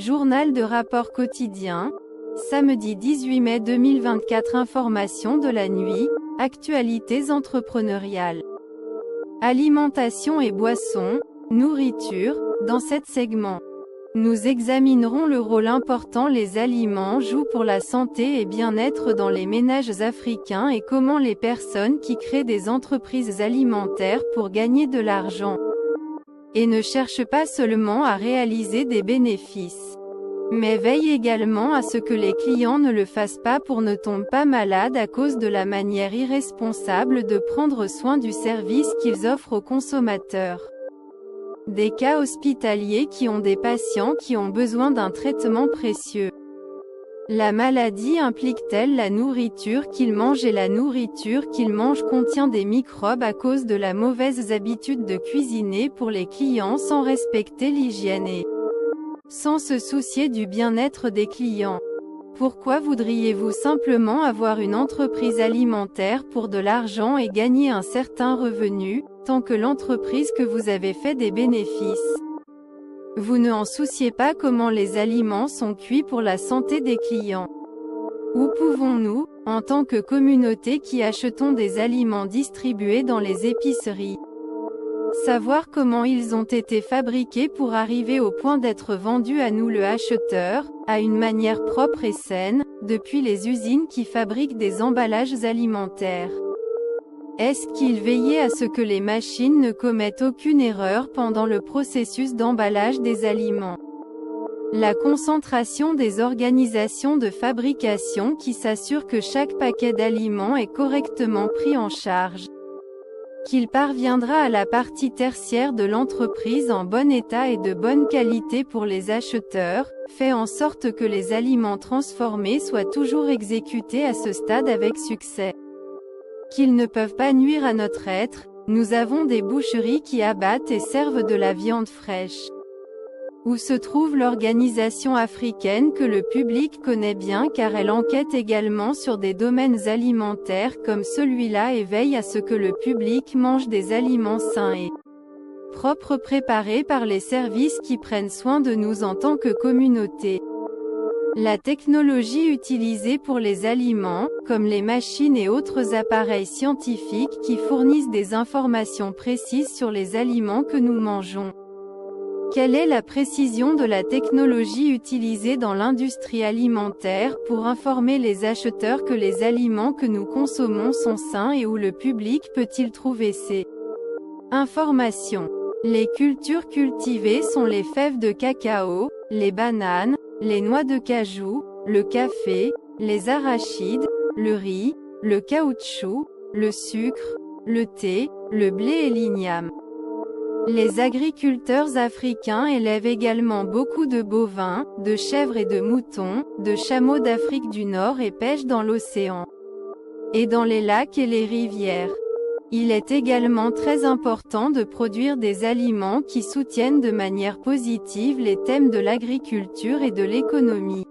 Journal de rapport quotidien, samedi 18 mai 2024. Information de la nuit, actualités entrepreneuriales. Alimentation et boissons, nourriture, dans cet segment. Nous examinerons le rôle important les aliments jouent pour la santé et bien-être dans les ménages africains et comment les personnes qui créent des entreprises alimentaires pour gagner de l'argent et ne cherchent pas seulement à réaliser des bénéfices, mais veillent également à ce que les clients ne le fassent pas pour ne tomber pas malades à cause de la manière irresponsable de prendre soin du service qu'ils offrent aux consommateurs. Des cas hospitaliers qui ont des patients qui ont besoin d'un traitement précieux. La maladie implique-t-elle la nourriture qu'ils mangent et la nourriture qu'ils mangent contient des microbes à cause de la mauvaise habitude de cuisiner pour les clients sans respecter l'hygiène et sans se soucier du bien-être des clients. Pourquoi voudriez-vous simplement avoir une entreprise alimentaire pour de l'argent et gagner un certain revenu, tant que l'entreprise que vous avez fait des bénéfices? Vous ne en souciez pas comment les aliments sont cuits pour la santé des clients. Où pouvons-nous, en tant que communauté qui achetons des aliments distribués dans les épiceries, savoir comment ils ont été fabriqués pour arriver au point d'être vendus à nous le acheteur, à une manière propre et saine, depuis les usines qui fabriquent des emballages alimentaires? Est-ce qu'ils veillaient à ce que les machines ne commettent aucune erreur pendant le processus d'emballage des aliments? La concentration des organisations de fabrication qui s'assurent que chaque paquet d'aliments est correctement pris en charge, qu'il parviendra à la partie tertiaire de l'entreprise en bon état et de bonne qualité pour les acheteurs, fait en sorte que les aliments transformés soient toujours exécutés à ce stade avec succès. Qu'ils ne peuvent pas nuire à notre être. Nous avons des boucheries qui abattent et servent de la viande fraîche. Où se trouve l'organisation africaine que le public connaît bien car elle enquête également sur des domaines alimentaires comme celui-là et veille à ce que le public mange des aliments sains et propres préparés par les services qui prennent soin de nous en tant que communauté. La technologie utilisée pour les aliments, comme les machines et autres appareils scientifiques qui fournissent des informations précises sur les aliments que nous mangeons. Quelle est la précision de la technologie utilisée dans l'industrie alimentaire pour informer les acheteurs que les aliments que nous consommons sont sains et où le public peut-il trouver ces informations? Les cultures cultivées sont les fèves de cacao, les bananes, les noix de cajou, le café, les arachides, le riz, le caoutchouc, le sucre, le thé, le blé et l'igname. Les agriculteurs africains élèvent également beaucoup de bovins, de chèvres et de moutons, de chameaux d'Afrique du Nord et pêchent dans l'océan et dans les lacs et les rivières. Il est également très important de produire des aliments qui soutiennent de manière positive les thèmes de l'agriculture et de l'économie.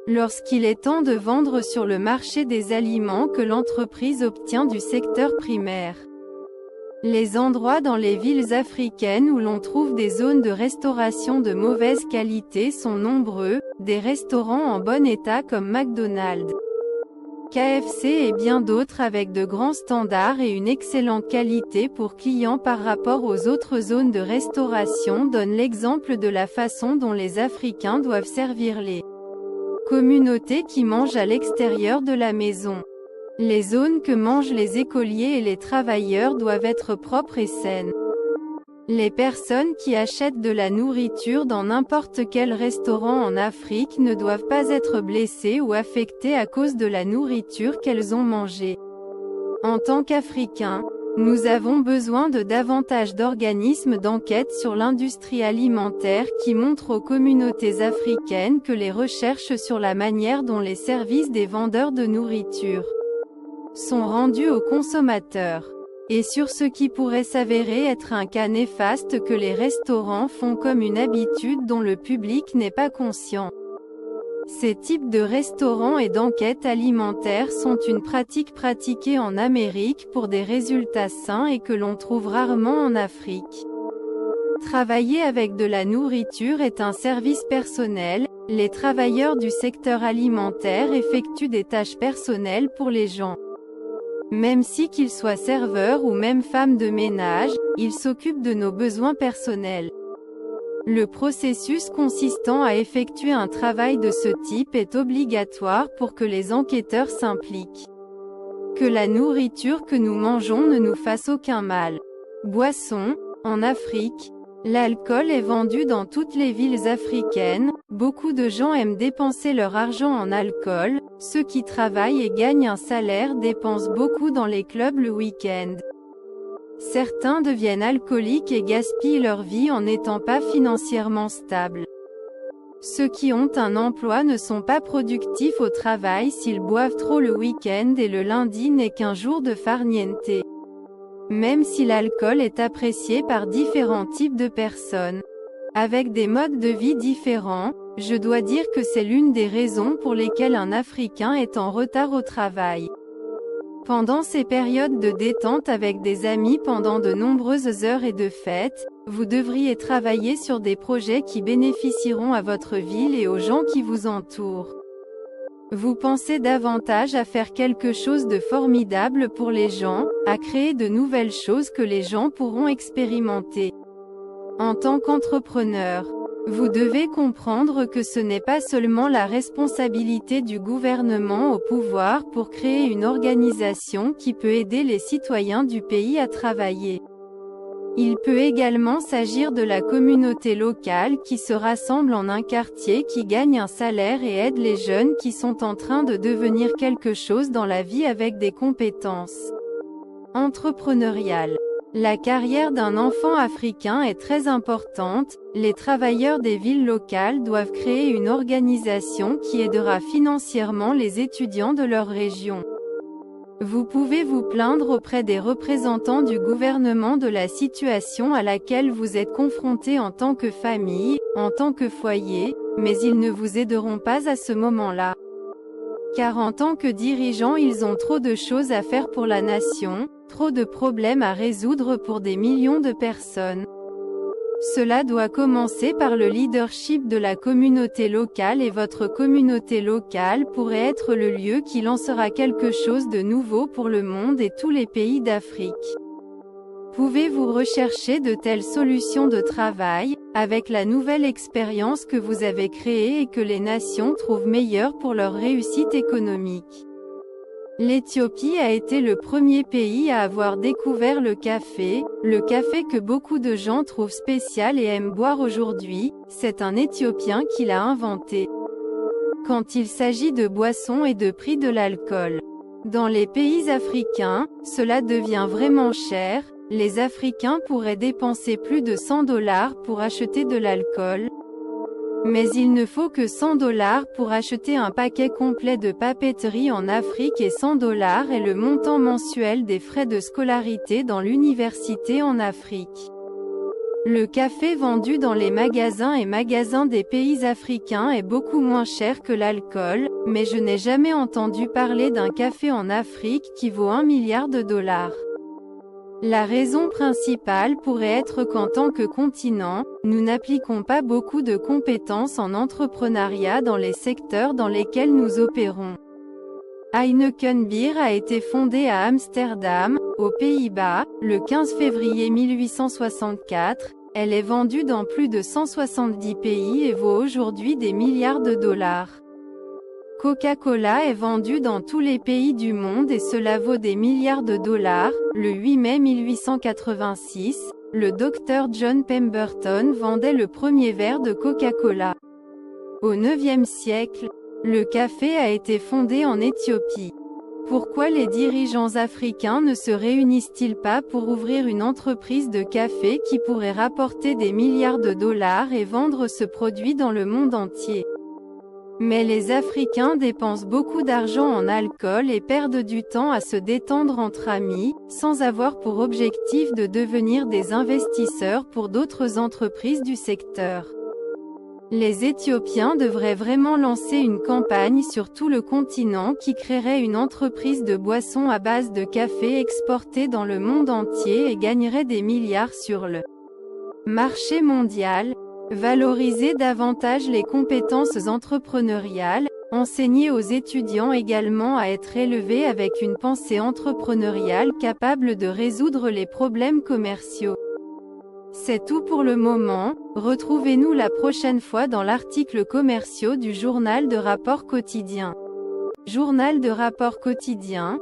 Lorsqu'il est temps de vendre sur le marché des aliments que l'entreprise obtient du secteur primaire. Les endroits dans les villes africaines où l'on trouve des zones de restauration de mauvaise qualité sont nombreux, des restaurants en bon état comme McDonald's, KFC et bien d'autres avec de grands standards et une excellente qualité pour clients par rapport aux autres zones de restauration donnent l'exemple de la façon dont les Africains doivent servir les communautés qui mangent à l'extérieur de la maison. Les zones que mangent les écoliers et les travailleurs doivent être propres et saines. Les personnes qui achètent de la nourriture dans n'importe quel restaurant en Afrique ne doivent pas être blessées ou affectées à cause de la nourriture qu'elles ont mangée. En tant qu'Africains, nous avons besoin de davantage d'organismes d'enquête sur l'industrie alimentaire qui montrent aux communautés africaines que les recherches sur la manière dont les services des vendeurs de nourriture sont rendus aux consommateurs, et sur ce qui pourrait s'avérer être un cas néfaste que les restaurants font comme une habitude dont le public n'est pas conscient. Ces types de restaurants et d'enquêtes alimentaires sont une pratique pratiquée en Amérique pour des résultats sains et que l'on trouve rarement en Afrique. Travailler avec de la nourriture est un service personnel. Les travailleurs du secteur alimentaire effectuent des tâches personnelles pour les gens. Même si qu'ils soient serveurs ou même femmes de ménage, ils s'occupent de nos besoins personnels. Le processus consistant à effectuer un travail de ce type est obligatoire pour que les enquêteurs s'impliquent. Que la nourriture que nous mangeons ne nous fasse aucun mal. Boisson, en Afrique, l'alcool est vendu dans toutes les villes africaines. Beaucoup de gens aiment dépenser leur argent en alcool. Ceux qui travaillent et gagnent un salaire dépensent beaucoup dans les clubs le week-end. Certains deviennent alcooliques et gaspillent leur vie en n'étant pas financièrement stables. Ceux qui ont un emploi ne sont pas productifs au travail s'ils boivent trop le week-end et le lundi n'est qu'un jour de farniente. Même si l'alcool est apprécié par différents types de personnes, avec des modes de vie différents, je dois dire que c'est l'une des raisons pour lesquelles un Africain est en retard au travail. Pendant ces périodes de détente avec des amis pendant de nombreuses heures et de fêtes, vous devriez travailler sur des projets qui bénéficieront à votre ville et aux gens qui vous entourent. Vous pensez davantage à faire quelque chose de formidable pour les gens, à créer de nouvelles choses que les gens pourront expérimenter. En tant qu'entrepreneur, vous devez comprendre que ce n'est pas seulement la responsabilité du gouvernement au pouvoir pour créer une organisation qui peut aider les citoyens du pays à travailler. Il peut également s'agir de la communauté locale qui se rassemble en un quartier qui gagne un salaire et aide les jeunes qui sont en train de devenir quelque chose dans la vie avec des compétences entrepreneuriales. La carrière d'un enfant africain est très importante. Les travailleurs des villes locales doivent créer une organisation qui aidera financièrement les étudiants de leur région. Vous pouvez vous plaindre auprès des représentants du gouvernement de la situation à laquelle vous êtes confronté en tant que famille, en tant que foyer, mais ils ne vous aideront pas à ce moment-là. Car en tant que dirigeants, ils ont trop de choses à faire pour la nation, trop de problèmes à résoudre pour des millions de personnes. Cela doit commencer par le leadership de la communauté locale et votre communauté locale pourrait être le lieu qui lancera quelque chose de nouveau pour le monde et tous les pays d'Afrique. Pouvez-vous rechercher de telles solutions de travail, avec la nouvelle expérience que vous avez créée et que les nations trouvent meilleure pour leur réussite économique? L'Éthiopie a été le premier pays à avoir découvert le café que beaucoup de gens trouvent spécial et aiment boire aujourd'hui. C'est un Éthiopien qui l'a inventé. Quand il s'agit de boissons et de prix de l'alcool, dans les pays africains, cela devient vraiment cher. Les Africains pourraient dépenser plus de $100 pour acheter de l'alcool. Mais il ne faut que $100 pour acheter un paquet complet de papeterie en Afrique et $100 est le montant mensuel des frais de scolarité dans l'université en Afrique. Le café vendu dans les magasins et magasins des pays africains est beaucoup moins cher que l'alcool, mais je n'ai jamais entendu parler d'un café en Afrique qui vaut $1 milliard. La raison principale pourrait être qu'en tant que continent, nous n'appliquons pas beaucoup de compétences en entrepreneuriat dans les secteurs dans lesquels nous opérons. Heineken Beer a été fondée à Amsterdam, aux Pays-Bas, le 15 février 1864. Elle est vendue dans plus de 170 pays et vaut aujourd'hui des milliards de dollars. Coca-Cola est vendue dans tous les pays du monde et cela vaut des milliards de dollars. Le 8 mai 1886, le docteur John Pemberton vendait le premier verre de Coca-Cola. Au IXe siècle, le café a été fondé en Éthiopie. Pourquoi les dirigeants africains ne se réunissent-ils pas pour ouvrir une entreprise de café qui pourrait rapporter des milliards de dollars et vendre ce produit dans le monde entier? Mais les Africains dépensent beaucoup d'argent en alcool et perdent du temps à se détendre entre amis, sans avoir pour objectif de devenir des investisseurs pour d'autres entreprises du secteur. Les Éthiopiens devraient vraiment lancer une campagne sur tout le continent qui créerait une entreprise de boissons à base de café exportée dans le monde entier et gagnerait des milliards sur le Marché mondial. Valoriser davantage les compétences entrepreneuriales. Enseigner aux étudiants également à être élevés avec une pensée entrepreneuriale capable de résoudre les problèmes commerciaux. C'est tout pour le moment, retrouvez-nous la prochaine fois dans l'article commerciaux du journal de rapport quotidien. Journal de rapport quotidien,